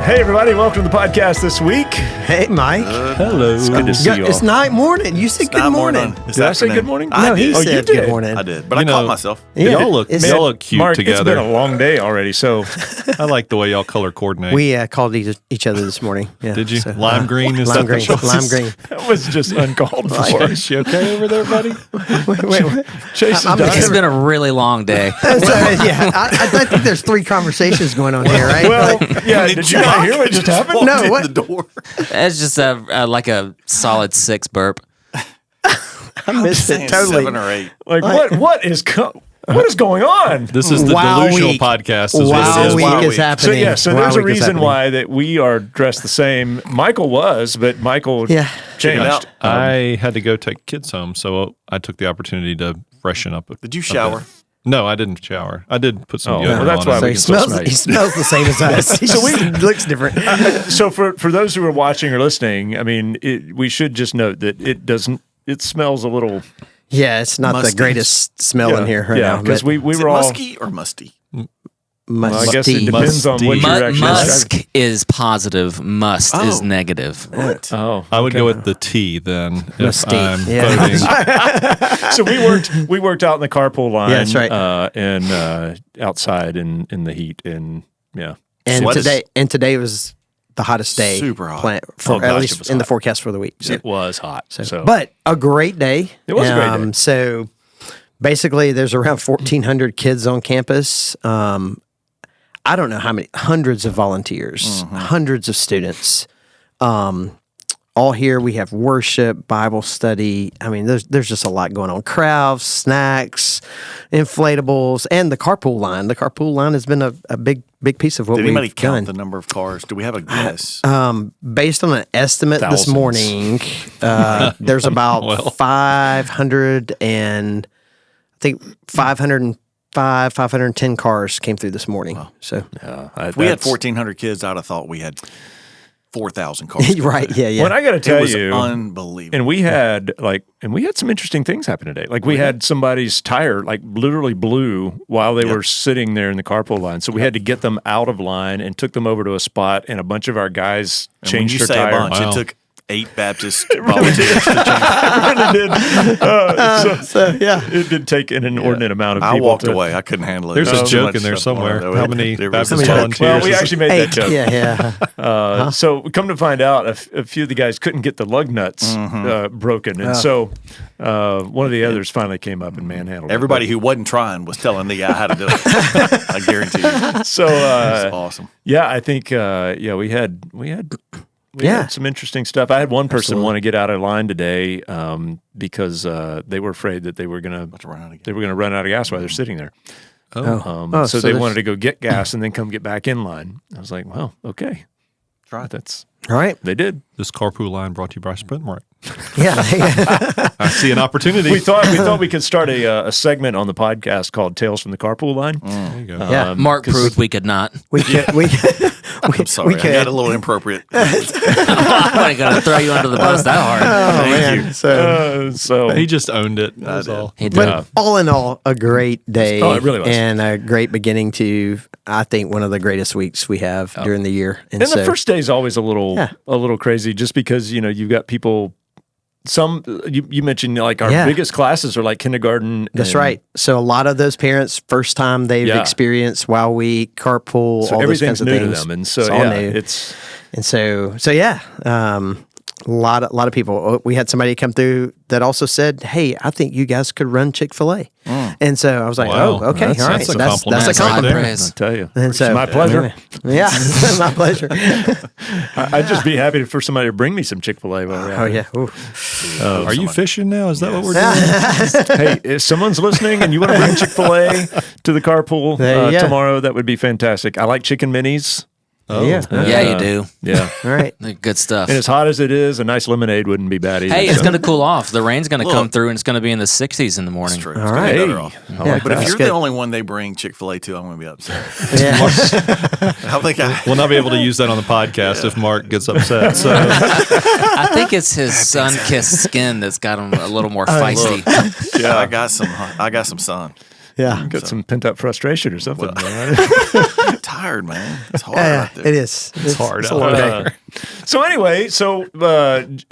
Hey, everybody. Welcome to the podcast this week. Hey, Mike. Hello. It's good to see you all. It's night morning. You said good morning. Did I say good morning? No, he Oh, you said did. good morning. I did, but I caught myself. Yeah. Y'all look cute Mark, together. it's been a long day already, so I like the way y'all color coordinate. We called each other this morning. Yeah, Did you? so, Lime green? Is lime that the green. choice? Lime green. that was just uncalled for. Is she okay over there, buddy? Wait. Chase is I'm dying. It's been a really long day. I think there's three conversations going on here, right? Well, yeah, did you not hear what just happened? No, In what? the door. It's just like a solid 6 burp. I missed it totally. 7 or 8. Like, what is going on? This is the Wow delusional week. podcast. Is Wow what it is. week Wow is week. happening. So Wow there's a week is reason happening. why that we are dressed the same. Michael was, but Michael Yeah. changed. out. I had to go take kids home, so I took the opportunity to freshen up. Did you shower? No, I didn't shower. I did put some Oh, deodorant well, that's on. why it. So we he can still smells. smell you. He smells the same as us. He just looks different. So for those who are watching or listening, I mean, we should just note that it doesn't. It smells a little. Yeah, it's not Musty. the greatest smell in here right yeah, now. because but we Is it were all. musky or musty? Well, I guess it musty. depends on what Musty. you're actually Musk describing. is positive. Must is Oh. negative. What? Oh, I would go with the T then. Musty. If I'm Yeah. voting. so we worked out in the carpool line. Yeah, that's right. And outside in the heat, and yeah. And Sweat is- today was the hottest day. Super hot. For Oh, at gosh, it least was in the hot. forecast for the week. So. It was hot. So, But a great day. It was a great day. So basically, there's around 1,400 kids on campus. I don't know how many, hundreds of volunteers, hundreds of students. All here. We have worship, Bible study. I mean, there's just a lot going on. Crafts, snacks, inflatables, and the carpool line. The carpool line has been a big piece of what Did we've anybody count done. the number of cars? Do we have a guess? Based on an estimate Thousands. this morning, there's about 500 and I think 505, 510 cars came through this morning. So If we had 1,400 kids, I'd have thought we had 4,000 cars. right, yeah. When I got to It tell was you, unbelievable. and we had some interesting things happen today. Like we had somebody's tire literally blew while they were sitting there in the carpool line. So we had to get them out of line and took them over to a spot, and a bunch of our guys And when changed you their say tire. a bunch, Wow. it took 8 Baptist volunteers to change. It did take an inordinate amount of I people. walked away. I couldn't handle it. There's There a was too joke much in there stuff going somewhere. on. How many There was a Baptist joke. volunteers? Well, we actually made that 8, joke. yeah. So come to find out, a few of the guys couldn't get the lug nuts broken, and so one of the others finally came up and manhandled Everybody it. who wasn't trying was telling the guy how to do it. I guarantee you. So It's awesome. yeah, I think we had some interesting stuff. I had one person want to get out of line today because they were afraid that they were going to run out of gas while they're sitting there. So they wanted to go get gas and then come get back in line. I was like, well, okay. Try it. That's All right. they did. This carpool line brought to you by Sprintmark. Yeah. I see an opportunity. We thought we could start a segment on the podcast called Tales from the Carpool Line. There you go. Yeah. Mark proved we could not. we I'm sorry. I got a little inappropriate. I'm not going to throw you under the bus that hard. Oh, Thank man. you. So, He just owned it. That's all. He did. but all in all, a great day. Oh, it really was. And a great beginning to, I think, one of the greatest weeks we have during the year. And the first day is always a little crazy, just because you've got people. Some you mentioned like our biggest classes are like kindergarten. That's right. So a lot of those parents, first time they've experienced Wow Week, carpool, So all those everything's kinds of new things. to them, and so It's all new. it's And so yeah, a lot of people. We had somebody come through that also said, "Hey, I think you guys could run Chick-fil-A." And so I was like, Wow. "Oh, okay, That's- all right." that's a That's compliment a right compliment. there. Praise. I tell you, And so, it's my pleasure. Yeah, my pleasure. I'd just be happy for somebody to bring me some Chick-fil-A while we're out Oh here. yeah. Ooh. Are you fishing now? Is that what we're doing? Hey, if someone's listening and you want to bring Chick-fil-A to the carpool There you go. tomorrow, that would be fantastic. I like chicken minis. Oh, Yeah. Yeah, you do. Yeah. All right. They're good stuff. And as hot as it is, a nice lemonade wouldn't be bad either. Hey, it's so. going to cool off. The rain's going to Look. come through, and it's going to be in the 60s in the morning. That's true. All It's gonna right. be Hey, better off. I Yeah. like But that. if you're good. the only one they bring Chick-fil-A to, I'm going to be upset. Yeah. I think We'll not be able to use that on the podcast if Mark gets upset. So I think it's his sun-kissed skin that's got him a little more feisty. I got some sun. Yeah. Got some pent up frustration or something. I'm tired, man. It's hard out there. It is. It's hard It's a out long there. day. So anyway,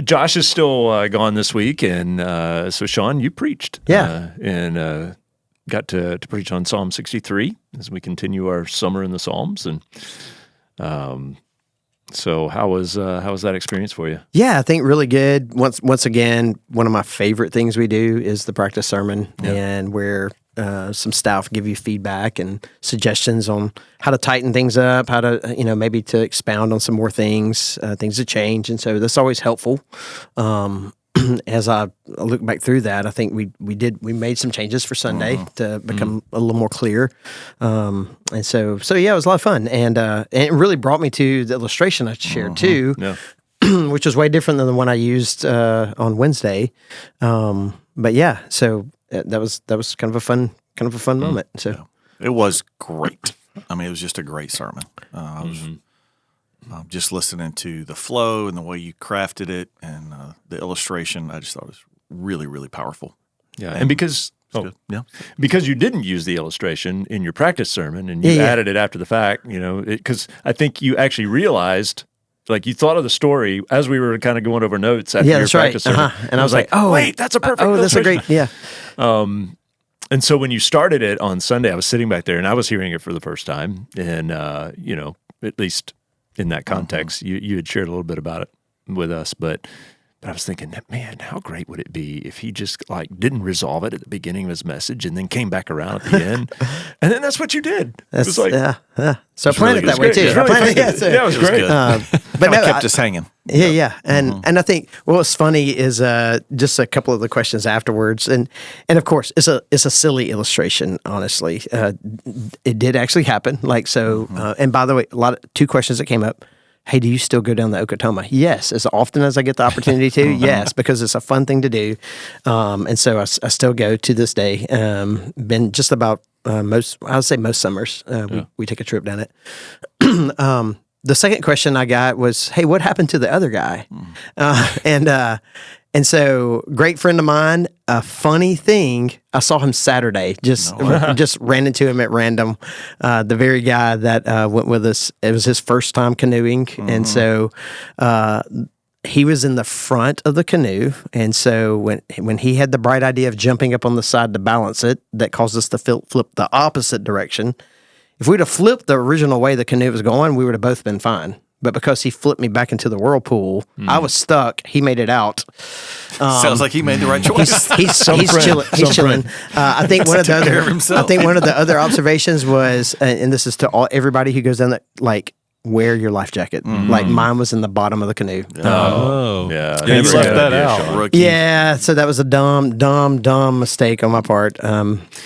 Josh is still gone this week, and so Sean, you preached, and got to preach on Psalm 63 as we continue our summer in the Psalms, and so how was that experience for you? Yeah, I think really good. Once again, one of my favorite things we do is the practice sermon, and where some staff give you feedback and suggestions on how to tighten things up, how to maybe to expound on some more things, things to change, and so that's always helpful. As I look back through that, I think we made some changes for Sunday to become a little more clear, and so yeah, it was a lot of fun, and it really brought me to the illustration I shared too, which was way different than the one I used on Wednesday. But yeah, so that was kind of a fun moment. So It was great. I mean, it was just a great sermon. I was just listening to the flow and the way you crafted it and the illustration. I just thought it was really, really powerful. Yeah, and because Good. Yeah. because you didn't use the illustration in your practice sermon and you added it after the fact, because I think you actually realized. Like you thought of the story as we were kind of going over notes after your that's right. practice sermon. And I was like, "Oh, wait, that's a perfect." that's a illustration." great, And so when you started it on Sunday, I was sitting back there and I was hearing it for the first time. And, at least in that context, you had shared a little bit about it with us. But I was thinking, man, how great would it be if he just didn't resolve it at the beginning of his message and then came back around at the end. And then that's what you did. That's, it was like, So I planned it that way too. It was really fun. Yeah, It was great. but no, Kept us hanging. Yeah. And I think what was funny is just a couple of the questions afterwards, and of course it's a silly illustration. Honestly, it did actually happen. And by the way, two questions that came up. Hey, do you still go down the Okatoma? Yes, as often as I get the opportunity to. Yes, because it's a fun thing to do, and so I still go to this day. Been just about most summers we take a trip down it. The second question I got was, "Hey, what happened to the other guy?" And so, great friend of mine. A funny thing, I saw him Saturday. Just ran into him at random. The very guy that went with us. It was his first time canoeing, and so he was in the front of the canoe. And so when he had the bright idea of jumping up on the side to balance it, that caused us to flip the opposite direction. If we'd have flipped the original way the canoe was going, we would have both been fine. But because he flipped me back into the whirlpool, I was stuck. He made it out. Sounds like he made the right choice. He's chilling. He's chilling. I think one of the other observations was, and this is to everybody who goes down that, wear your life jacket. Like mine was in the bottom of the canoe. Oh, yeah. You left that out. Rookie. Yeah, so that was a dumb mistake on my part.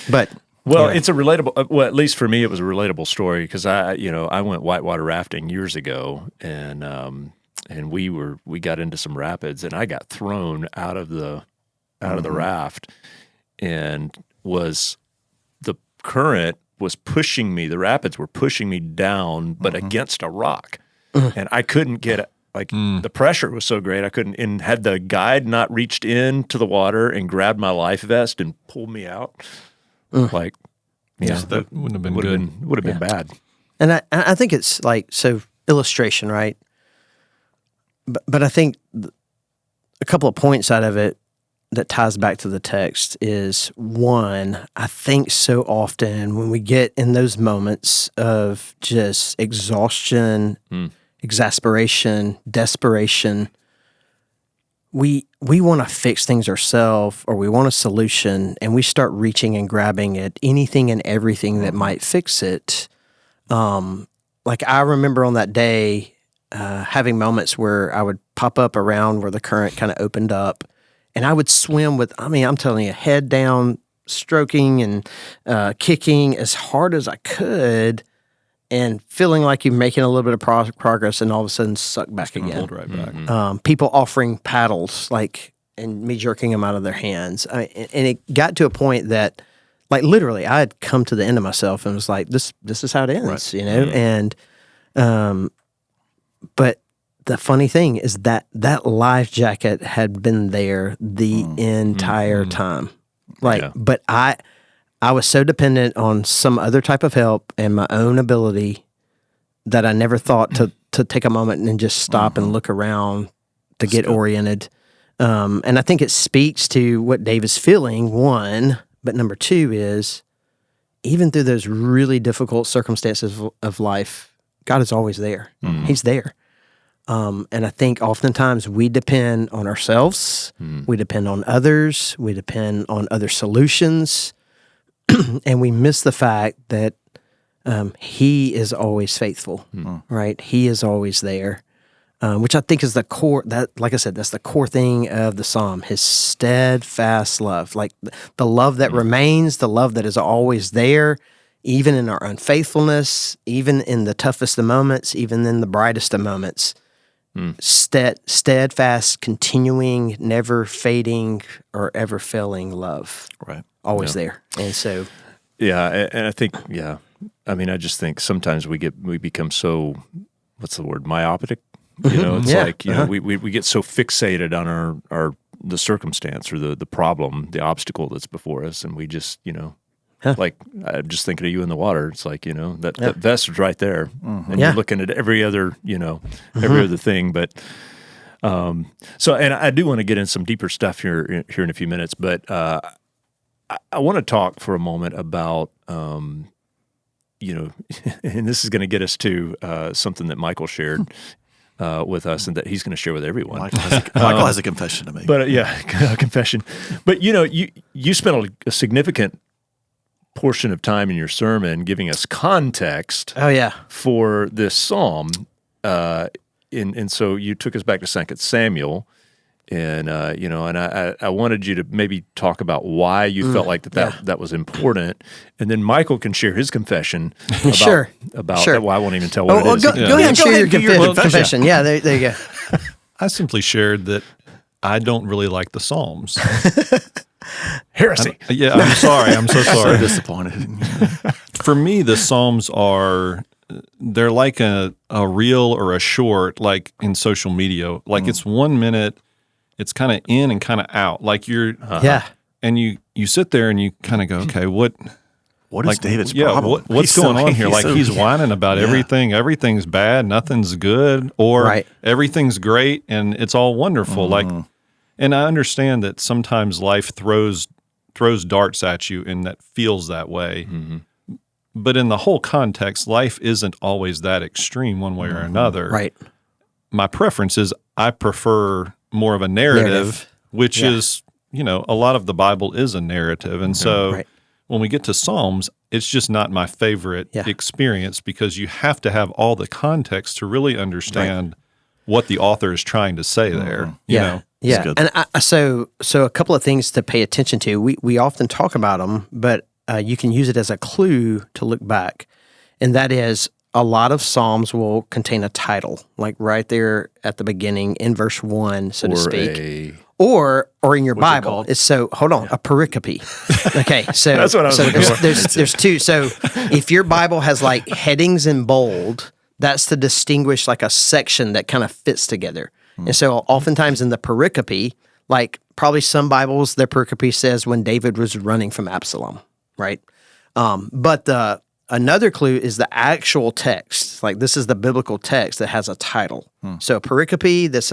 But. Well, it's a relatable. Well, at least for me, it was a relatable story because I went whitewater rafting years ago, and we got into some rapids, and I got thrown out of the raft, and the current was pushing me. The rapids were pushing me down, but against a rock, and I couldn't get it. The pressure was so great, I couldn't. And had the guide not reached into the water and grabbed my life vest and pulled me out. That wouldn't have been good. Would have been bad. And I think it's so illustration, right? But I think a couple of points out of it that ties back to the text is, one, I think so often when we get in those moments of just exhaustion, exasperation, desperation, we want to fix things ourselves, or we want a solution, and we start reaching and grabbing at anything and everything that might fix it. I remember on that day having moments where I would pop up around where the current kind of opened up, and I would swim with, I'm telling you, head down, stroking and kicking as hard as I could, and feeling like you're making a little bit of progress, and all of a sudden sucked back again. Pulled right back. People offering paddles, and me jerking them out of their hands. And it got to a point that, literally, I had come to the end of myself and was like, this is how it ends, And, but the funny thing is that life jacket had been there the entire time. But I was so dependent on some other type of help and my own ability that I never thought to take a moment and just stop and look around to get oriented. And I think it speaks to what Dave is feeling, one, but number two is even through those really difficult circumstances of life, God is always there. He's there. And I think oftentimes we depend on ourselves, we depend on others, we depend on other solutions, and we miss the fact that He is always faithful, right? He is always there, which I think is the core. That, like I said, that's the core thing of the psalm: His steadfast love, like the love that remains, the love that is always there, even in our unfaithfulness, even in the toughest of moments, even in the brightest of moments. Steadfast, continuing, never fading or ever failing love. Right. Always there. And so, yeah, and I think, I mean, I just think sometimes we become so, what's the word, myopic? You know, it's like, you know, we get so fixated on the circumstance or the problem, the obstacle that's before us, and we just, you know, like, I'm just thinking of you in the water. It's like, you know, that vest is right there. And you're looking at every other, you know, every other thing. But, so, and I do want to get in some deeper stuff here in a few minutes, but I want to talk for a moment about, you know, and this is going to get us to something that Michael shared with us and that he's going to share with everyone. Michael has a confession to make. But confession. But, you know, you spent a significant portion of time in your sermon giving us context for this psalm. And so you took us back to 2 Samuel. And, you know, and I wanted you to maybe talk about why you felt like that was important. And then Michael can share his confession about that. Well, I won't even tell what it is. Go ahead and share your confession. Yeah, there you go. I simply shared that I don't really like the Psalms. Heresy. I'm sorry. I'm so sorry. So disappointed. For me, the Psalms they're like a reel or a short, like in social media. Like it's 1 minute, it's kind of in and kind of out. Like you're, and you sit there and you kind of go, okay, what is David's problem? What's going on here? Like he's whining about everything. Everything's bad. Nothing's good. Or everything's great and it's all wonderful. Like, and I understand that sometimes life throws darts at you and that feels that way. But in the whole context, life isn't always that extreme one way or another. Right. My preference is I prefer more of a narrative. Which is, you know, a lot of the Bible is a narrative. And so when we get to Psalms, it's just not my favorite experience because you have to have all the context to really understand what the author is trying to say there. You know? Yeah, and so a couple of things to pay attention to. We often talk about them, but you can use it as a clue to look back, and that is a lot of Psalms will contain a title, like right there at the beginning in verse 1, so to speak, or in your Bible. It's a pericope. Okay, so that's what I was looking for. There's two. So if your Bible has like headings in bold, that's to distinguish like a section that kind of fits together. And so oftentimes in the pericope, like probably some Bibles, their pericope says when David was running from Absalom, right? But another clue is the actual text. Like this is the biblical text that has a title. So a pericope, that's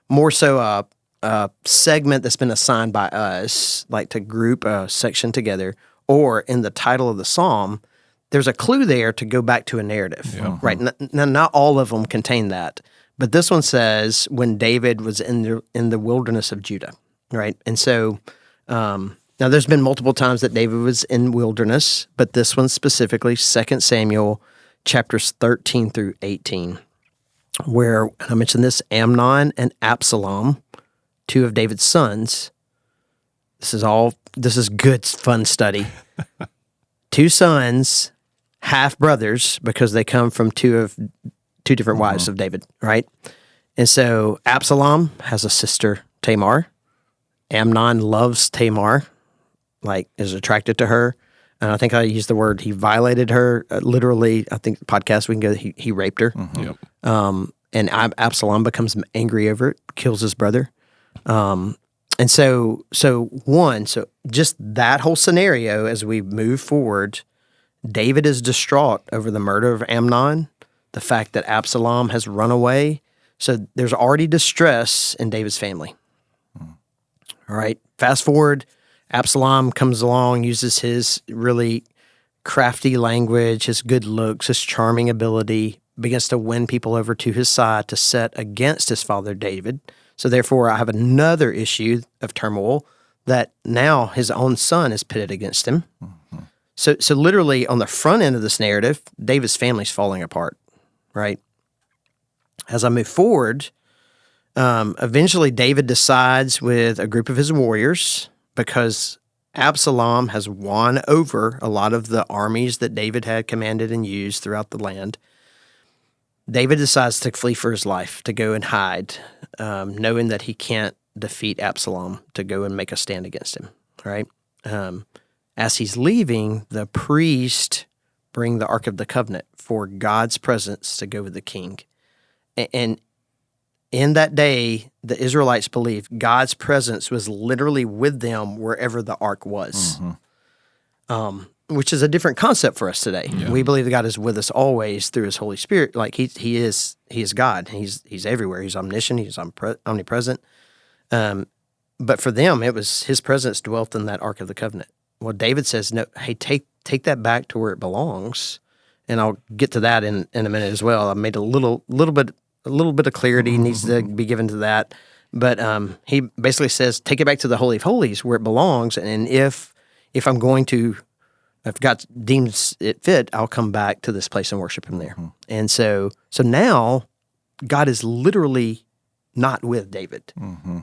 more so a segment that's been assigned by us, like to group a section together, or in the title of the psalm, there's a clue there to go back to a narrative, right? Now, not all of them contain that. But this one says when David was in the wilderness of Judah, right? And so now there's been multiple times that David was in wilderness, but this one specifically, 2 Samuel chapters 13 through 18, where I mentioned this, Amnon and Absalom, two of David's sons. This is good, fun study. Two sons, half brothers, because they come from two different wives of David, right? And so Absalom has a sister, Tamar. Amnon loves Tamar, like is attracted to her. And I think I used the word, he violated her. Literally, I think the podcast we can go, he raped her. And Absalom becomes angry over it, kills his brother. And so just that whole scenario as we move forward, David is distraught over the murder of Amnon, the fact that Absalom has run away. So there's already distress in David's family. All right. Fast forward, Absalom comes along, uses his really crafty language, his good looks, his charming ability, begins to win people over to his side to set against his father David. So therefore, I have another issue of turmoil that now his own son is pitted against him. Mm-hmm. So literally on the front end of this narrative, David's family's falling apart, right? As I move forward, eventually David decides with a group of his warriors, because Absalom has won over a lot of the armies that David had commanded and used throughout the land. David decides to flee for his life, to go and hide, knowing that he can't defeat Absalom, to go and make a stand against him, right? As he's leaving, the priest bring the Ark of the Covenant for God's presence to go with the king. And in that day, the Israelites believed God's presence was literally with them wherever the Ark was, which is a different concept for us today. Yeah. We believe that God is with us always through His Holy Spirit. Like He is God. He's everywhere. He's omniscient. He's omnipresent. But for them, it was His presence dwelt in that Ark of the Covenant. Well, David says, "No, hey, take that back to where it belongs," and I'll get to that in a minute as well. I made a little bit of clarity needs to be given to that, but he basically says, "Take it back to the Holy of Holies where it belongs, and if I'm going to, if God deems it fit, I'll come back to this place and worship Him there." And so now God is literally not with David.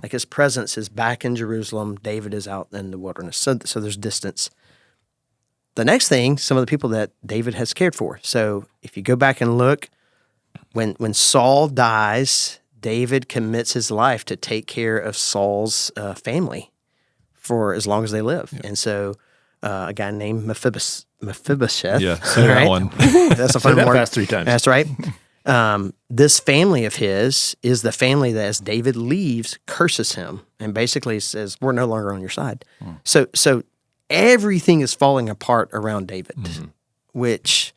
Like His presence is back in Jerusalem. David is out in the wilderness. So there's distance. The next thing, some of the people that David has cared for. So if you go back and look, when Saul dies, David commits his life to take care of Saul's family for as long as they live. Yep. And so a guy named Mephibosheth. Yeah, say that one. That's a fun word. Fast 3 times. That's right. This family of his is the family that, as David leaves, curses him and basically says, "We're no longer on your side." So everything is falling apart around David, which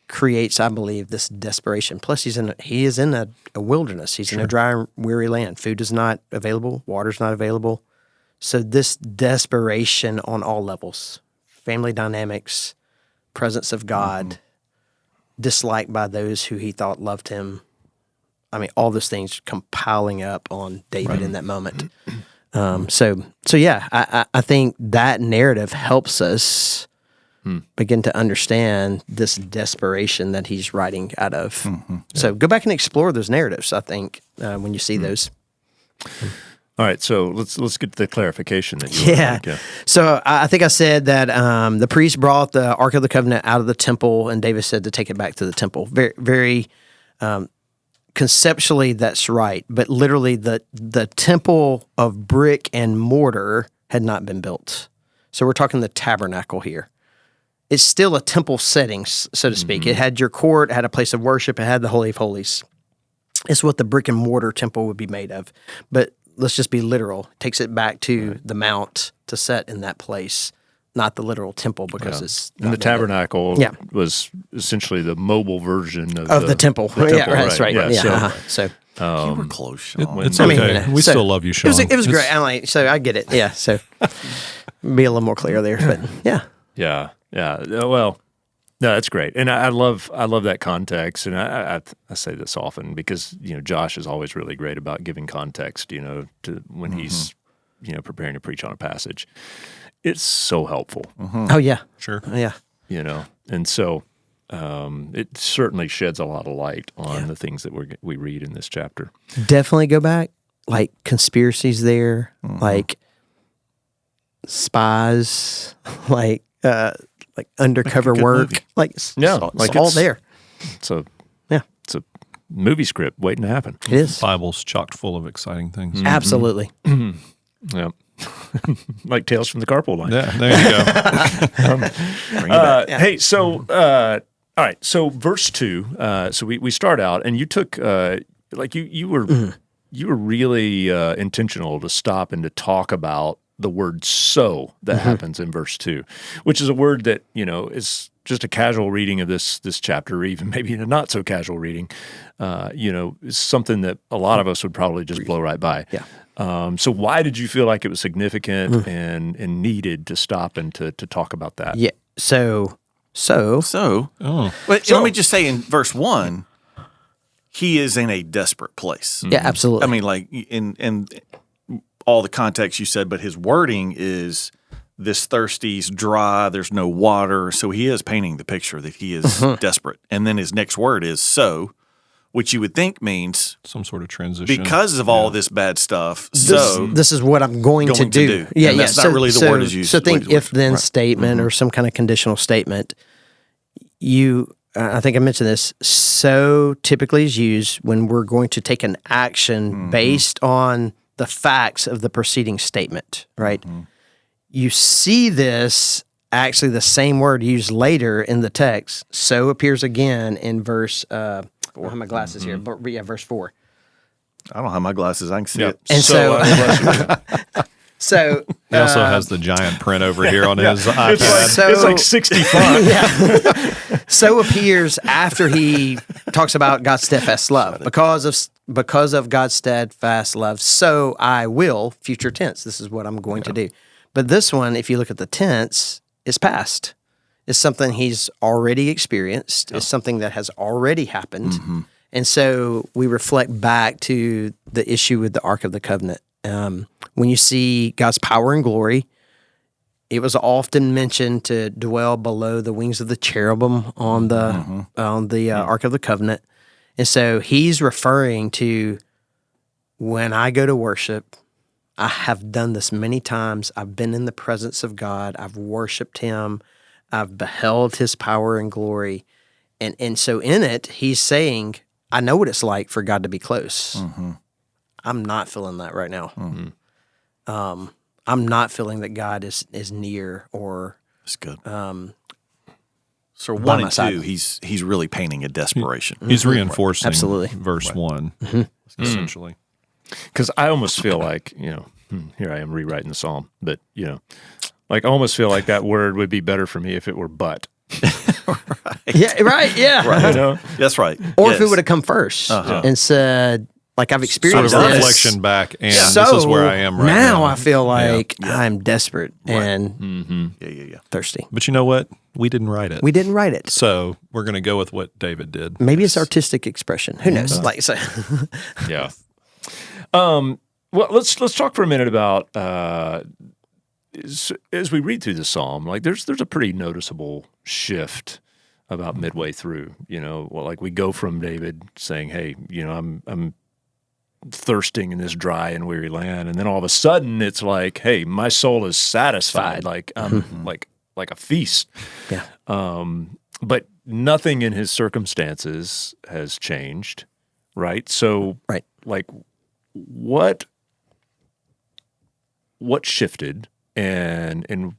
creates, I believe, this desperation. Plus, he is in a wilderness. He's in a dry, weary land. Food is not available. Water's not available. So this desperation on all levels, family dynamics, presence of God, disliked by those who he thought loved him. I mean, all those things compiling up on David in that moment. So yeah, I think that narrative helps us begin to understand this desperation that he's writing out of. So go back and explore those narratives, I think, when you see those. All right, so let's get to the clarification that you want to make. So I think I said that the priest brought the Ark of the Covenant out of the temple, and David said to take it back to the temple. Very, very conceptually, that's right, but literally the temple of brick and mortar had not been built. So we're talking the tabernacle here. It's still a temple setting, so to speak. It had your court, it had a place of worship, it had the Holy of Holies. It's what the brick and mortar temple would be made of. But let's just be literal. It takes it back to the mount to set in that place, not the literal temple, because it's and the tabernacle was essentially the mobile version of the temple. Yeah, that's right. Yeah. So you were close, Sean. It's okay. We still love you, Sean. It was great. I'm like, so I get it. Yeah. So be a little more clear there, but yeah. Yeah. Well, no, that's great, and I love that context, and I say this often because Josh is always really great about giving context, to when he's preparing to preach on a passage. It's so helpful. Oh yeah, sure, yeah. And so it certainly sheds a lot of light on the things that we read in this chapter. Definitely go back, like conspiracies there, like spies, like undercover work, it's all there. It's a movie script waiting to happen. It is. The Bible's chocked full of exciting things. Absolutely. Yeah. Like Tales from the Carpool Line. Yeah, there you go. Hey, so all right, so verse 2. So we start out, and you took you were you were really intentional to stop and to talk about the word "so" that happens in verse 2, which is a word that is just a casual reading of this chapter, or even maybe a not so casual reading. Is something that a lot of us would probably just blow right by. Yeah. So why did you feel like it was significant and needed to stop and to talk about that? Yeah. So. But let me just say in verse 1, he is in a desperate place. Yeah, absolutely. I mean, like in all the context you said, but his wording is this thirsty's dry, there's no water. So he is painting the picture that he is desperate. And then his next word is so, which you would think means some sort of transition. Because of all this bad stuff, this is what I'm going to do. Yeah, and that's not really the word is used. So think if-then statement or some kind of conditional statement. I think I mentioned this, so typically is used when we're going to take an action based on the facts of the preceding statement, right? You see this, actually the same word used later in the text, so appears again in verse, I don't have my glasses here, but yeah, verse 4. I don't have my glasses, I can see it. And so he also has the giant print over here on his iPad. It's like 60 font. Yeah. So appears after he talks about God's steadfast love. Because of God's steadfast love, so I will, future tense. This is what I'm going to do. But this one, if you look at the tense, is past. It's something he's already experienced. It's something that has already happened. And so we reflect back to the issue with the Ark of the Covenant. When you see God's power and glory, it was often mentioned to dwell below the wings of the cherubim on the Ark of the Covenant. And so he's referring to when I go to worship, I have done this many times. I've been in the presence of God. I've worshiped him. I've beheld his power and glory. And so in it, he's saying, I know what it's like for God to be close. I'm not feeling that right now. I'm not feeling that God is near or. That's good. So 1 and 2, he's really painting a desperation. He's reinforcing Absolutely. verse 1, essentially. Because I almost feel like, here I am rewriting the psalm, but, like I almost feel like that word would be better for me if it were but. Yeah, right, yeah. Right. That's right. Or if it would have come first and said, like I've experienced sort of this. reflection back, and So this is where I am right now. Now I feel like I'm desperate and thirsty. But you know what? We didn't write it. We didn't write it. So we're going to go with what David did. Maybe it's artistic expression. Who knows? Like so. Yeah. Well, let's talk for a minute about as we read through the psalm. Like, there's a pretty noticeable shift about midway through. Like we go from David saying, "Hey, I'm thirsting in this dry and weary land," and then all of a sudden it's like, "Hey, my soul is satisfied." Like like a feast. Yeah. But nothing in his circumstances has changed, right? So, Right. like, what shifted, and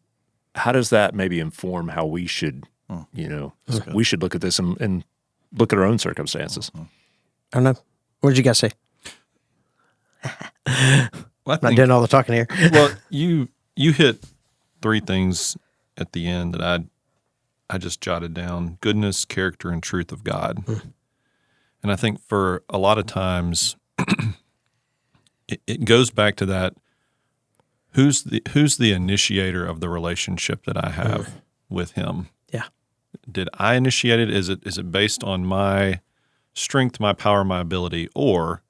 how does that maybe inform how we should, we should look at this and look at our own circumstances? I don't know. What did you guys say? Well, Not doing all the talking here. Well, you hit 3 things at the end that I just jotted down: goodness, character, and truth of God. And I think for a lot of times, it goes back to that. Who's the initiator of the relationship that I have with him? Yeah. Did I initiate it? Is it based on my strength, my power, my ability, or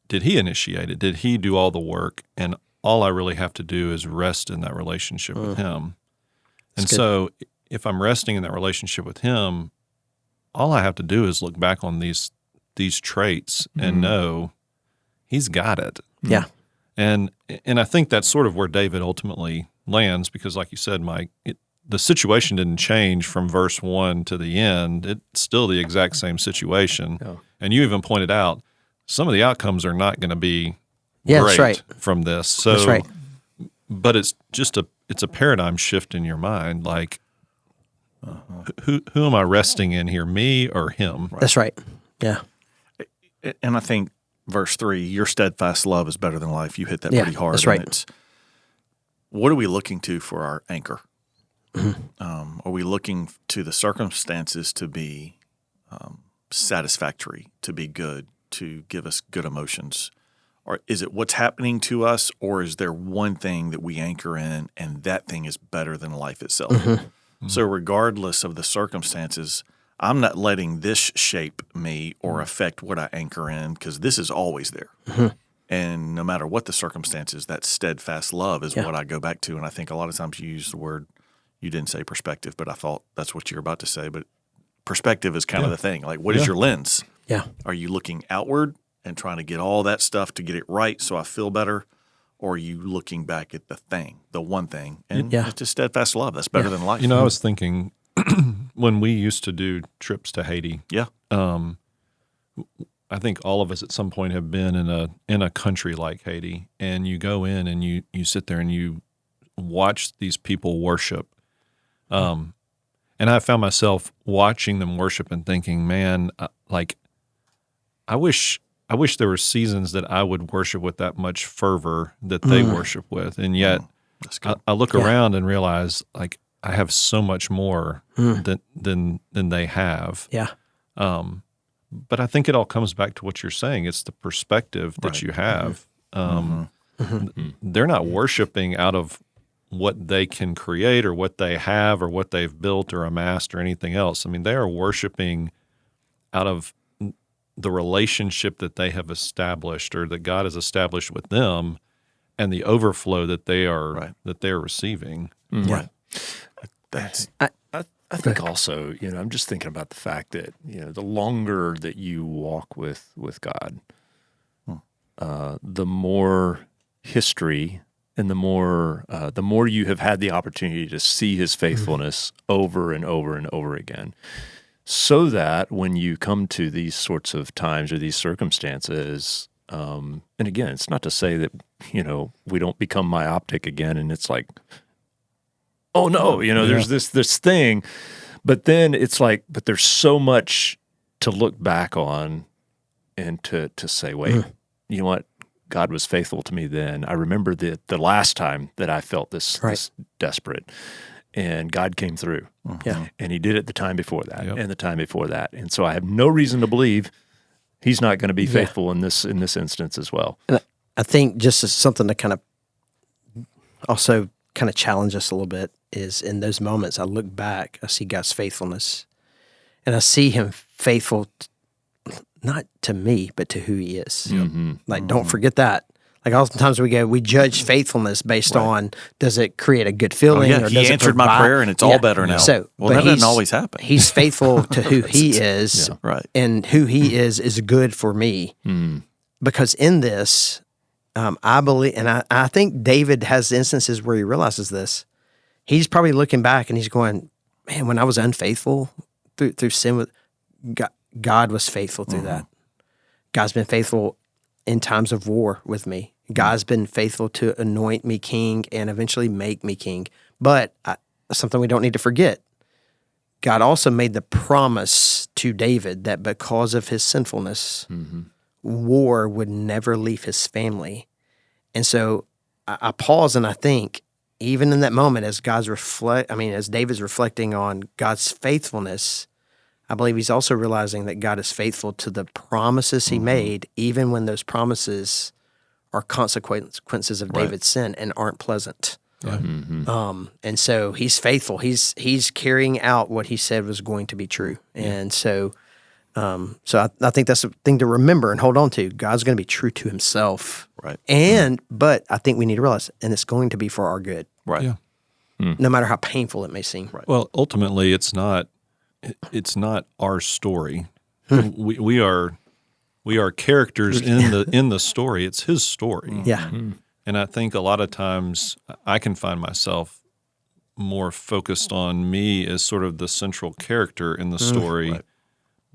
did he initiate it? Did he do all the work? And all I really have to do is rest in that relationship with him. And so if I'm resting in that relationship with him, all I have to do is look back on these traits and know he's got it. Yeah. And I think that's sort of where David ultimately lands, because like you said, Mike, the situation didn't change from verse 1 to the end. It's still the exact same situation. Oh. And you even pointed out some of the outcomes are not going to be Yeah, great that's right. from this. So, That's right. But it's just it's a paradigm shift in your mind. Like, who am I resting in here, me or him? That's right. Yeah. And I think verse 3, your steadfast love is better than life. You hit that pretty hard. That's right. And what are we looking to for our anchor? Are we looking to the circumstances to be satisfactory, to be good, to give us good emotions? Or is it what's happening to us, or is there one thing that we anchor in and that thing is better than life itself? So regardless of the circumstances, I'm not letting this shape me or affect what I anchor in, because this is always there. And no matter what the circumstances, that steadfast love is what I go back to. And I think a lot of times you use the word, you didn't say perspective, but I thought that's what you're about to say. But perspective is kind of the thing. Like, what is your lens? Yeah. Are you looking outward and trying to get all that stuff to get it right so I feel better? Or are you looking back at the thing, the one thing? And it's just steadfast love. That's better than life. You know, I was thinking when we used to do trips to Haiti, I think all of us at some point have been in a country like Haiti, and you go in and you sit there and you watch these people worship. And I found myself watching them worship and thinking, man, like, I wish there were seasons that I would worship with that much fervor that they worship with. And yet I look around and realize, like, I have so much more than they have. Yeah. But I think it all comes back to what you're saying. It's the perspective that you have. They're not worshiping out of what they can create or what they have or what they've built or amassed or anything else. I mean, they are worshiping out of the relationship that they have established or that God has established with them, and the overflow that they are that they're receiving. Right. I think also, I'm just thinking about the fact that, the longer that you walk with God, the more history and the more you have had the opportunity to see his faithfulness over and over and over again. So that when you come to these sorts of times or these circumstances, and again, it's not to say that, we don't become myopic again and it's like, oh no, there's this thing, but then it's like, but there's so much to look back on and to say, wait, you know what? God was faithful to me then. I remember the last time that I felt this desperate, and God came through. And he did it the time before that and the time before that. And so I have no reason to believe he's not going to be faithful in this instance as well. And I think just as something to kind of also kind of challenge us a little bit is in those moments, I look back, I see God's faithfulness, and I see him faithful, not to me, but to who he is. Like, don't forget that. Like, oftentimes we judge faithfulness based on, does it create a good feeling? Or he does answered my prayer and it's all better now. So, well, that doesn't always happen. He's faithful to who he is, and who he is good for me. Because in this, I believe, and I think David has instances where he realizes this. He's probably looking back and he's going, man, when I was unfaithful through sin, God was faithful through that. God's been faithful in times of war with me. God's been faithful to anoint me king and eventually make me king. But something we don't need to forget, God also made the promise to David that because of his sinfulness, war would never leave his family. And so I pause and I think, even in that moment, as as David's reflecting on God's faithfulness, I believe he's also realizing that God is faithful to the promises he made, even when those promises are consequences of David's sin and aren't pleasant. And so he's faithful. He's carrying out what he said was going to be true. And so I think that's a thing to remember and hold on to. God's going to be true to himself. But I think we need to realize, and it's going to be for our good. No matter how painful it may seem. Well, ultimately, it's not our story. We are characters in the story. It's his story. And I think a lot of times I can find myself more focused on me as sort of the central character in the story,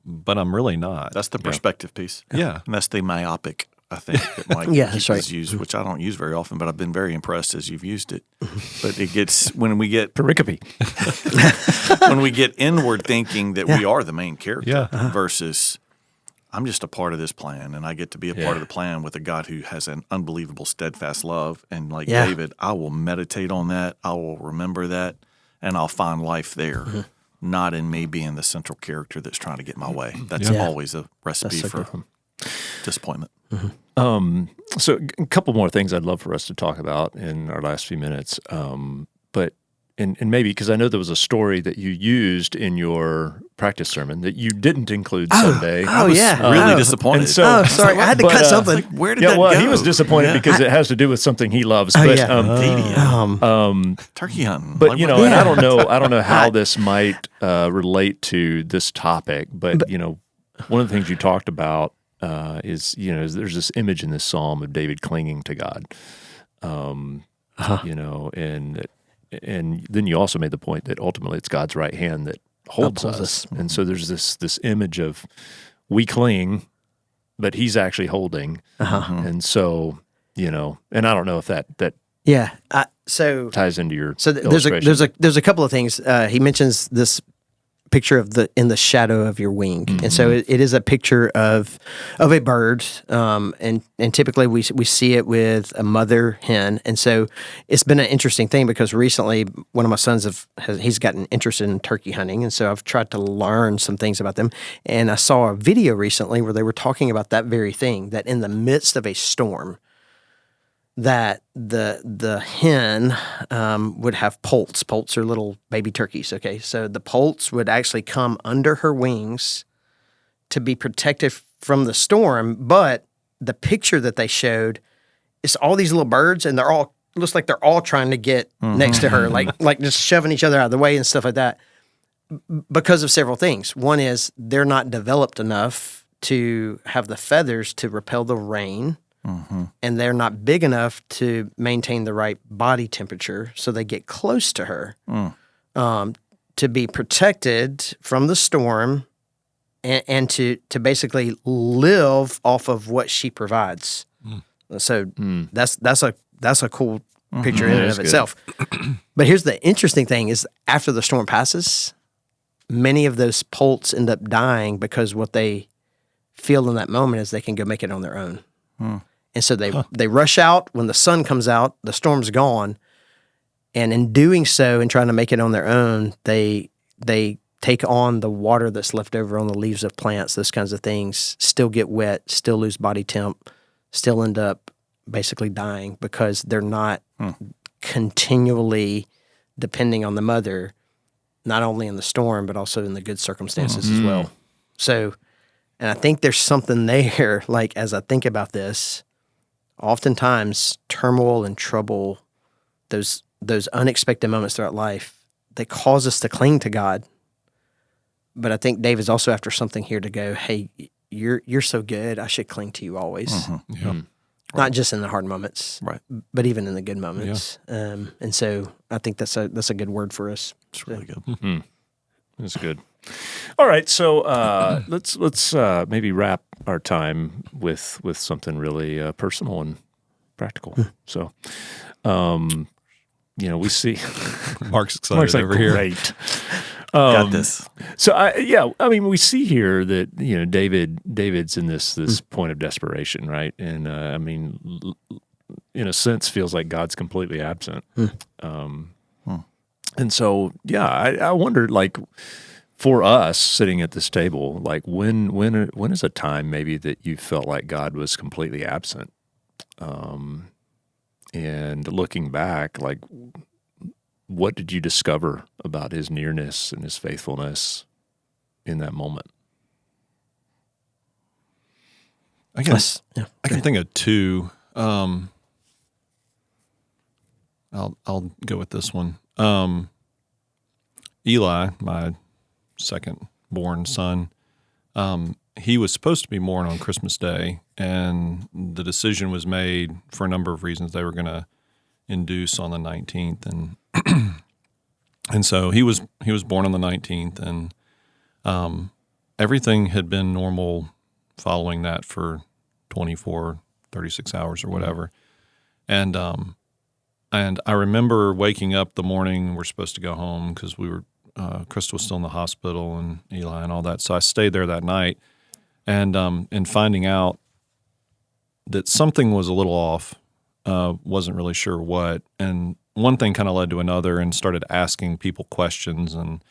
but I'm really not. That's the perspective piece. Yeah. And that's the myopic, I think, that Mike has used, which I don't use very often, but I've been very impressed as you've used it. But it gets, when we get pericope, when we get inward thinking that we are the main character versus I'm just a part of this plan, and I get to be a part of the plan with a God who has an unbelievable steadfast love. And like David, I will meditate on that. I will remember that, and I'll find life there, not in me being the central character that's trying to get my way. That's always a recipe for disappointment. So a couple more things I'd love for us to talk about in our last few minutes. But maybe because I know there was a story that you used in your practice sermon that you didn't include Sunday. I was really disappointed. And so, sorry, I had to cut something. Like, where did that go? He was disappointed because it has to do with something he loves. But, turkey hunting. But and I don't know how this might relate to this topic. But one of the things you talked about is there's this image in this psalm of David clinging to God. And then you also made the point that ultimately it's God's right hand that holds us. And so there's this image of we cling, but he's actually holding. And so, and I don't know if that ties into your illustration. There's a couple of things. He mentions this picture of in the shadow of your wing, and so it is a picture of a bird, and typically we see it with a mother hen, and so it's been an interesting thing because recently one of my sons he's gotten interested in turkey hunting, and so I've tried to learn some things about them, and I saw a video recently where they were talking about that very thing, that in the midst of a storm, that the hen would have poults. Poults are little baby turkeys, okay? So the poults would actually come under her wings to be protected from the storm, but the picture that they showed is all these little birds, and looks like they're all trying to get next to her, like just shoving each other out of the way and stuff like that, because of several things. One is they're not developed enough to have the feathers to repel the rain, and they're not big enough to maintain the right body temperature, so they get close to her to be protected from the storm and to basically live off of what she provides. So that's a cool picture in and of itself. But here's the interesting thing is after the storm passes, many of those poults end up dying because what they feel in that moment is they can go make it on their own. And so they rush out. When the sun comes out, the storm's gone. And in doing so and trying to make it on their own, they take on the water that's left over on the leaves of plants, those kinds of things, still get wet, still lose body temp, still end up basically dying because they're not continually depending on the mother, not only in the storm, but also in the good circumstances as well. So, and I think there's something there, like as I think about this, oftentimes turmoil and trouble, those unexpected moments throughout life, they cause us to cling to God. But I think David's also after something here to go, hey, you're so good, I should cling to you always. Not just in the hard moments, but even in the good moments. And so I think that's a good word for us. It's really good. That's good. All right, so let's maybe wrap our time with something really personal and practical. So, we see Mark's excited over here. Great. Got this. So we see here that David's in this point of desperation, right? And in a sense, feels like God's completely absent. And so, I wondered, like, for us sitting at this table, like when is a time maybe that you felt like God was completely absent? And looking back, like, what did you discover about his nearness and his faithfulness in that moment? I can think of two. I'll go with this one. Eli, my second born son, he was supposed to be born on Christmas Day, and the decision was made for a number of reasons. They were going to induce on the 19th, and so he was born on the 19th, and everything had been normal following that for 24, 36 hours or whatever. And I remember waking up the morning we're supposed to go home because we were Krista was still in the hospital and Eli and all that. So I stayed there that night, and finding out that something was a little off, wasn't really sure what, and one thing kind of led to another, and started asking people questions, and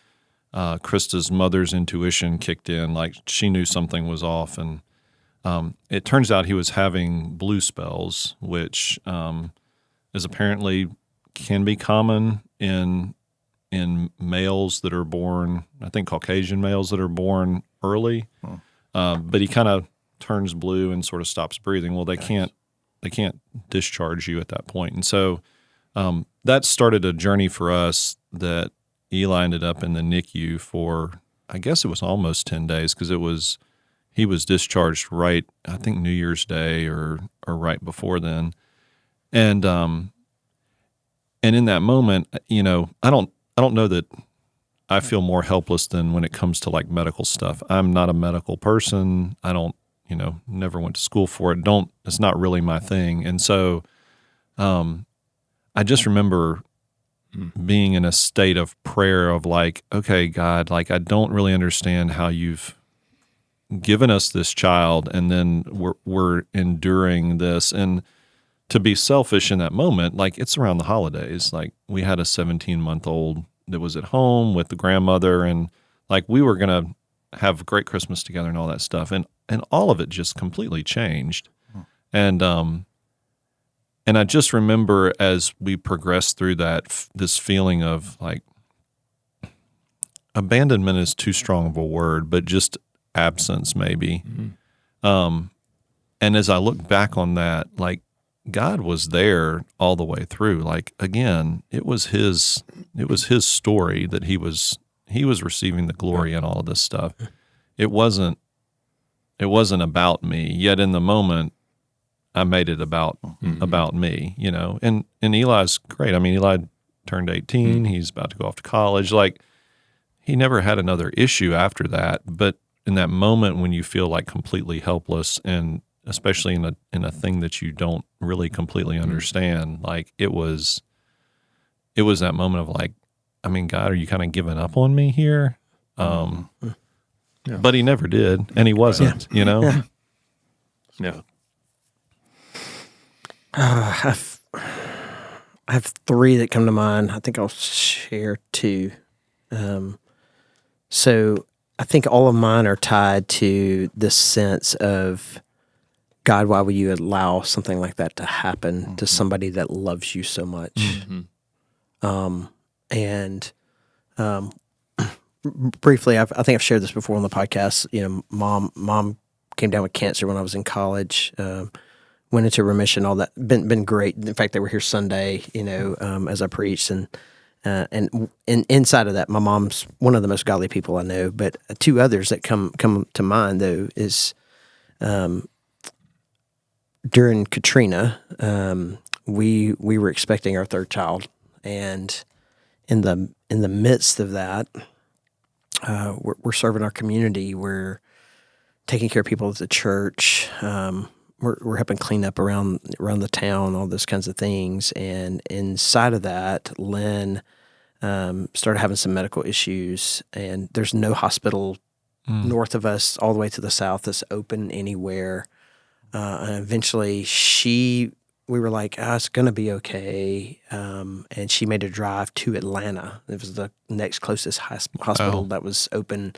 Krista's mother's intuition kicked in, like she knew something was off, and it turns out he was having blue spells, which is apparently can be common in males that are born, I think Caucasian males that are born early, but he kind of turns blue and sort of stops breathing. Well, they can't discharge you at that point, and so that started a journey for us that Eli ended up in the NICU for, I guess it was almost 10 days, because he was discharged right, I think New Year's Day or right before then, and in that moment, I don't know that I feel more helpless than when it comes to like medical stuff. I'm not a medical person. I don't, never went to school for it. It's not really my thing. And so I just remember being in a state of prayer of like, okay, God, like I don't really understand how you've given us this child, and then we're enduring this. And to be selfish in that moment, like it's around the holidays. Like we had a 17-month-old that was at home with the grandmother, and like we were going to have a great Christmas together and all that stuff. And all of it just completely changed. And I just remember as we progressed through that, this feeling of like, abandonment is too strong of a word, but just absence maybe. And as I look back on that, like God was there all the way through. Like, again, it was his story that he was receiving the glory in all of this stuff. It wasn't about me, yet in the moment I made it about me, and Eli's great. I mean, Eli turned 18. He's about to go off to college. Like he never had another issue after that. But in that moment when you feel like completely helpless, and especially in a thing that you don't really completely understand, like it was that moment of like, I mean, God, are you kind of giving up on me here? But he never did, and he wasn't, Yeah. I have three that come to mind. I think I'll share two. So I think all of mine are tied to this sense of, God, why would you allow something like that to happen to somebody that loves you so much? Briefly, I think I've shared this before on the podcast. Mom came down with cancer when I was in college. Went into remission. All that been great. In fact, they were here Sunday. As I preached, and inside of that, my mom's one of the most godly people I know. But two others that come to mind though is during Katrina, we were expecting our third child, and in the midst of that. We're serving our community. We're taking care of people at the church. We're helping clean up around the town, all those kinds of things. And inside of that, Lynn started having some medical issues. And there's no hospital north of us, all the way to the south, that's open anywhere. And eventually, we were like, it's going to be okay. And she made a drive to Atlanta. It was the next closest hospital that was open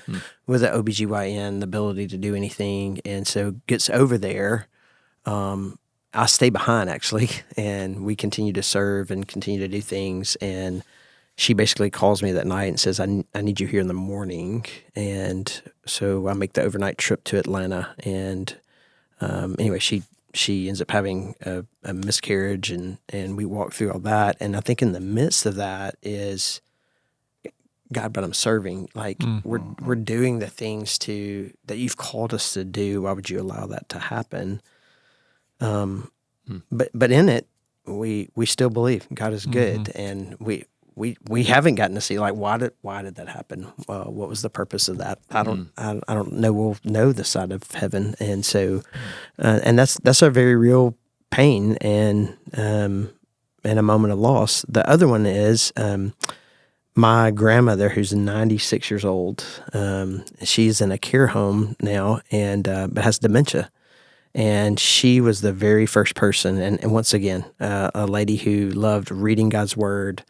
with an OBGYN, the ability to do anything. And so gets over there. I stay behind, actually, and we continue to serve and continue to do things. And she basically calls me that night and says, I need you here in the morning. And so I make the overnight trip to Atlanta. And anyway, she ends up having a miscarriage, and we walk through all that. And I think in the midst of that is, God, but I'm serving. Like we're doing the things that you've called us to do. Why would you allow that to happen? But in it, we still believe God is good, and we haven't gotten to see like why did that happen? What was the purpose of that? I don't know. We'll know the side of heaven, and so and that's a very real pain and a moment of loss. The other one is my grandmother, who's 96 years old, she's in a care home now and but has dementia. And she was the very first person, and once again, a lady who loved reading God's Word,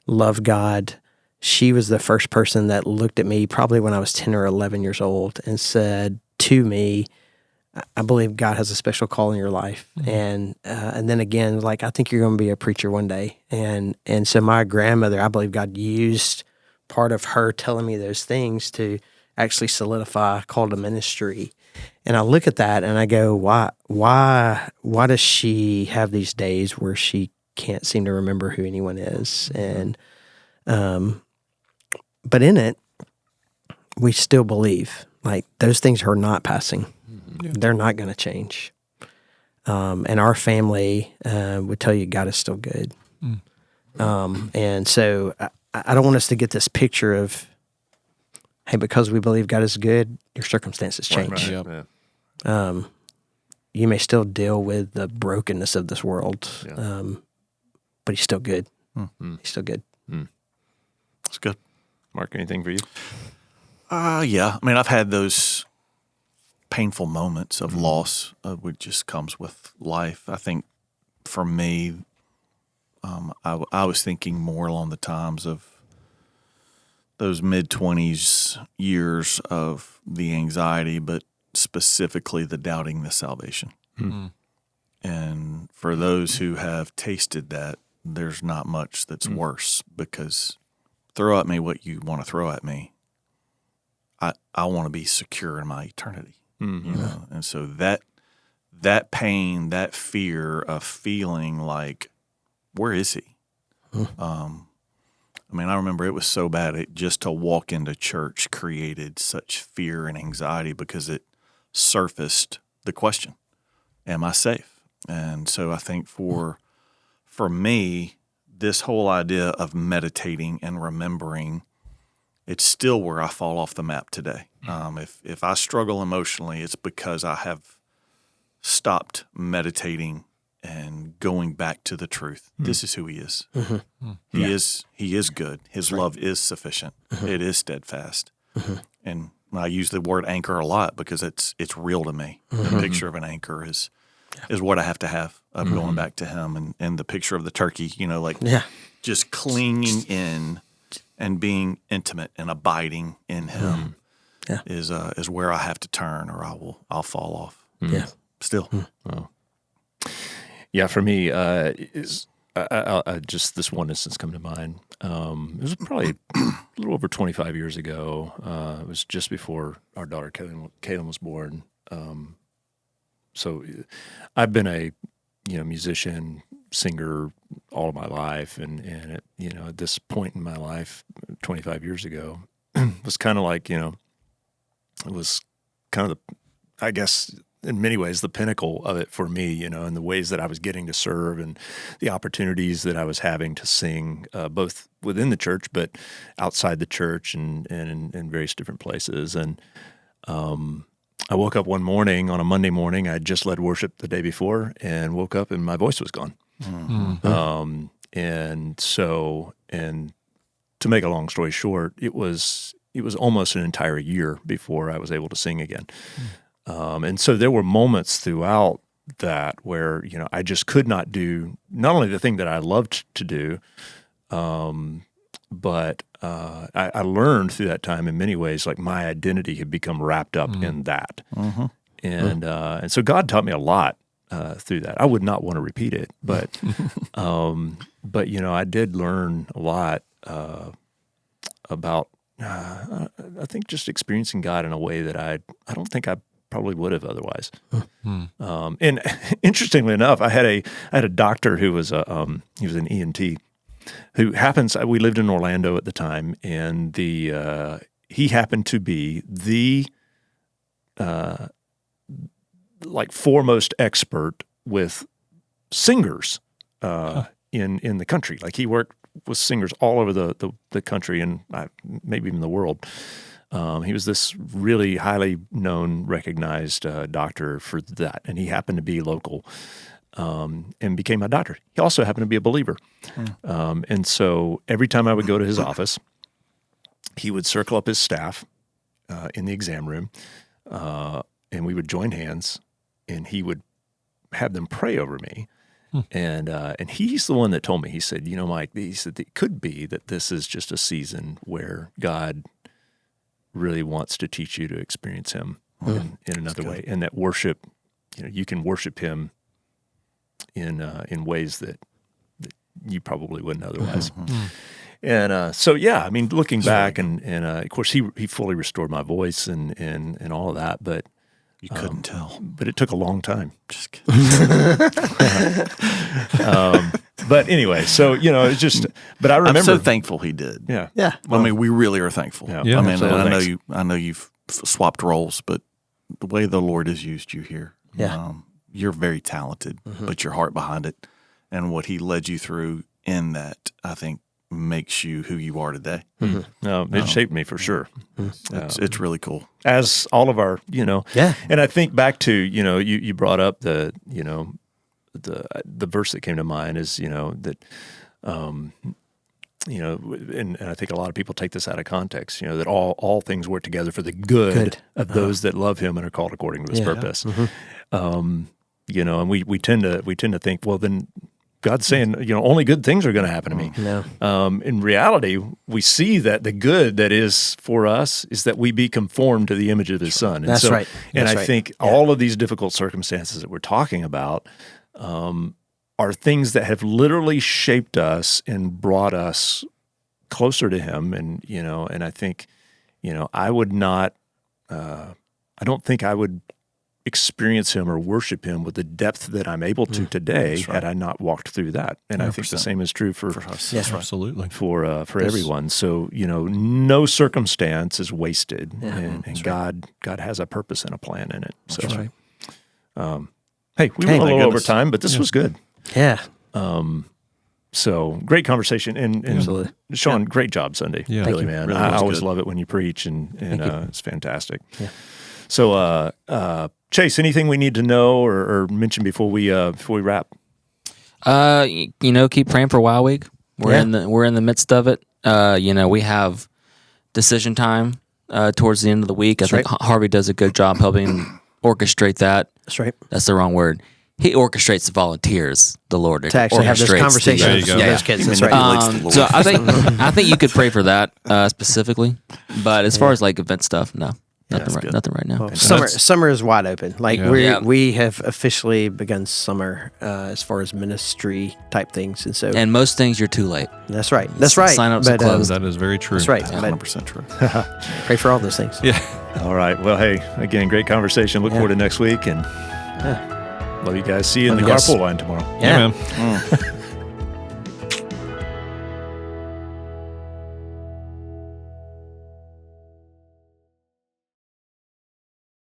loved God. She was the first person that looked at me probably when I was 10 or 11 years old and said to me, I believe God has a special call in your life. And then again, like, I think you're going to be a preacher one day. And so my grandmother, I believe God used part of her telling me those things to actually solidify a call to ministry. And I look at that and I go, why does she have these days where she can't seem to remember who anyone is? And, but in it, we still believe like those things are not passing. Yeah. They're not going to change. And our family would tell you God is still good. And so I don't want us to get this picture of, hey, because we believe God is good, your circumstances change. Right. Yeah. You may still deal with the brokenness of this world, but he's still good. He's still good. That's good. Mark, anything for you? Yeah. I mean, I've had those painful moments of loss, which just comes with life. I think for me, I was thinking more along the times of those mid-20s years of the anxiety, but specifically the doubting the salvation. And for those who have tasted that, there's not much that's worse, because throw at me what you want to throw at me. I want to be secure in my eternity. You know? And so that pain, that fear of feeling like, where is he? I mean, I remember it was so bad, just to walk into church created such fear and anxiety because it surfaced the question, am I safe? And so I think for me, this whole idea of meditating and remembering, it's still where I fall off the map today. If I struggle emotionally, it's because I have stopped meditating and going back to the truth. This is who he is. He is good. His love is sufficient. It is steadfast. And I use the word anchor a lot because it's real to me. The picture of an anchor is what I have to have of going back to him, and the picture of the turkey, just clinging in and being intimate and abiding in him is where I have to turn, or I'll fall off. Yeah. Still. Wow. Yeah, for me, just this one instance come to mind. It was probably a little over 25 years ago. It was just before our daughter Kaylin was born. So I've been a musician, singer all of my life, and at this point in my life, 25 years ago, it was kind of like it was kind of I guess, in many ways, the pinnacle of it for me, and the ways that I was getting to serve and the opportunities that I was having to sing, both within the church, but outside the church and in various different places. And I woke up one morning, on a Monday morning, I had just led worship the day before, and woke up and my voice was gone. And to make a long story short, it was almost an entire year before I was able to sing again. And so there were moments throughout that where, I just could not do not only the thing that I loved to do, but I learned through that time in many ways, like my identity had become wrapped up in that. And so God taught me a lot through that. I would not want to repeat it, but I did learn a lot about I think just experiencing God in a way that I don't think I probably would have otherwise. And interestingly enough, I had a doctor who was he was an ENT, who we lived in Orlando at the time, and he happened to be the foremost expert with singers in the country. Like, he worked with singers all over the country and maybe even the world. He was this really highly known, recognized doctor for that, and he happened to be local and became my doctor. He also happened to be a believer. And so every time I would go to his office, he would circle up his staff in the exam room, and we would join hands, and he would have them pray over me. And he's the one that told me, he said, Mike, he said, it could be that this is just a season where God really wants to teach you to experience him in another way, and that worship, you can worship him in ways that you probably wouldn't otherwise. And so, I mean, looking back, and of course, he fully restored my voice and all of that, but you couldn't tell. But it took a long time. Just kidding. But anyway, so it's just. But I remember. I'm so thankful he did. Yeah. I mean, we really are thankful. Yeah. I mean, absolutely. I know you've swapped roles, but the way the Lord has used you here, you're very talented, but your heart behind it, and what He led you through in that, I think, makes you who you are today. No, it shaped me for sure. It's really cool. As all of our, and I think back to, you brought up the verse that came to mind is, that, and I think a lot of people take this out of context, that all things work together for the good of those that love Him and are called according to His purpose. And we tend to think, well, then God's saying, only good things are going to happen to me. No. In reality, we see that the good that is for us is that we be conformed to the image of His Son. And That's right. And That's I think all of these difficult circumstances that we're talking about are things that have literally shaped us and brought us closer to Him. And, and I think, I would not, I don't think I would experience Him or worship Him with the depth that I'm able to today had I not walked through that. And 100%. I think the same is true for us. Yes, absolutely. For everyone. So, no circumstance is wasted, and God has a purpose and a plan in it. So, That's right. Hey, we went a little over time, but this was good. Yeah. So great conversation, and Absolutely. Sean, great job Sunday. Yeah. Really, man. Really I always good. love it when you preach, and it's fantastic. Yeah. So, Chase, anything we need to know or mention before we wrap? Keep praying for WOW Week. We're in the midst of it. We have decision time towards the end of the week. I think Harvey does a good job helping orchestrate that. That's right. That's the wrong word. He orchestrates the volunteers. The Lord To actually have those orchestrates conversations There with you go. those kids. He That's right. manipulates the Lord. So I think you could pray for that specifically. But as far as like event stuff, no. Nothing right now. Summer is wide open. Like Yeah. we have officially begun summer as far as ministry type things, and so And most things you're too late. that's right. That's right. Sign-ups are closed. That is very true. That's right. That's But 100% true. pray for all those things. Yeah. All right. Well, hey, again, great conversation. Look forward to next week, and love you guys. See you in Love the you guys. carpool line tomorrow. Yeah, man.